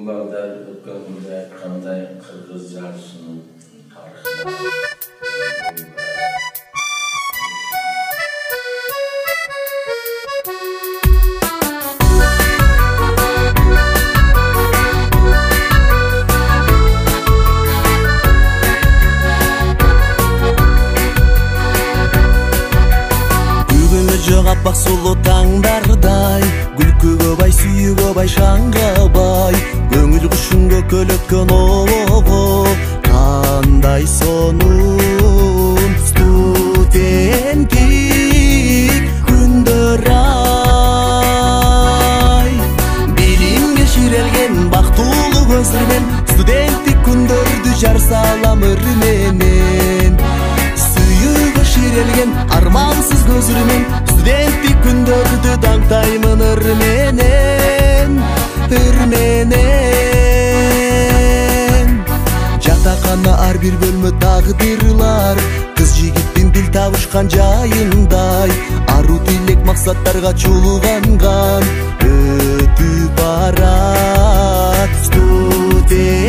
Балдар өткен күнде айтқандай қырғыз жарысының тарихында Аппақ сұлу таңдардай күлкіге бай, сүйіге бай, шаңға бай, көңіл құшын көкөлөккөн оғы қандай сонун студенттик күндөр ай. Билимге ширелген бактылуу көзүрмен студенттик күндөрдү жар салам өрменен. Сүйіге ширелген армансыз көзүрмен студенттик күндөрдү даңтаймын өрменен. Жатакана ар бир бөлмө тагдырлар, кыз жигиттин дил табышкан жайындай, ару тилек максаттарга чуулганган өтүп барат студент.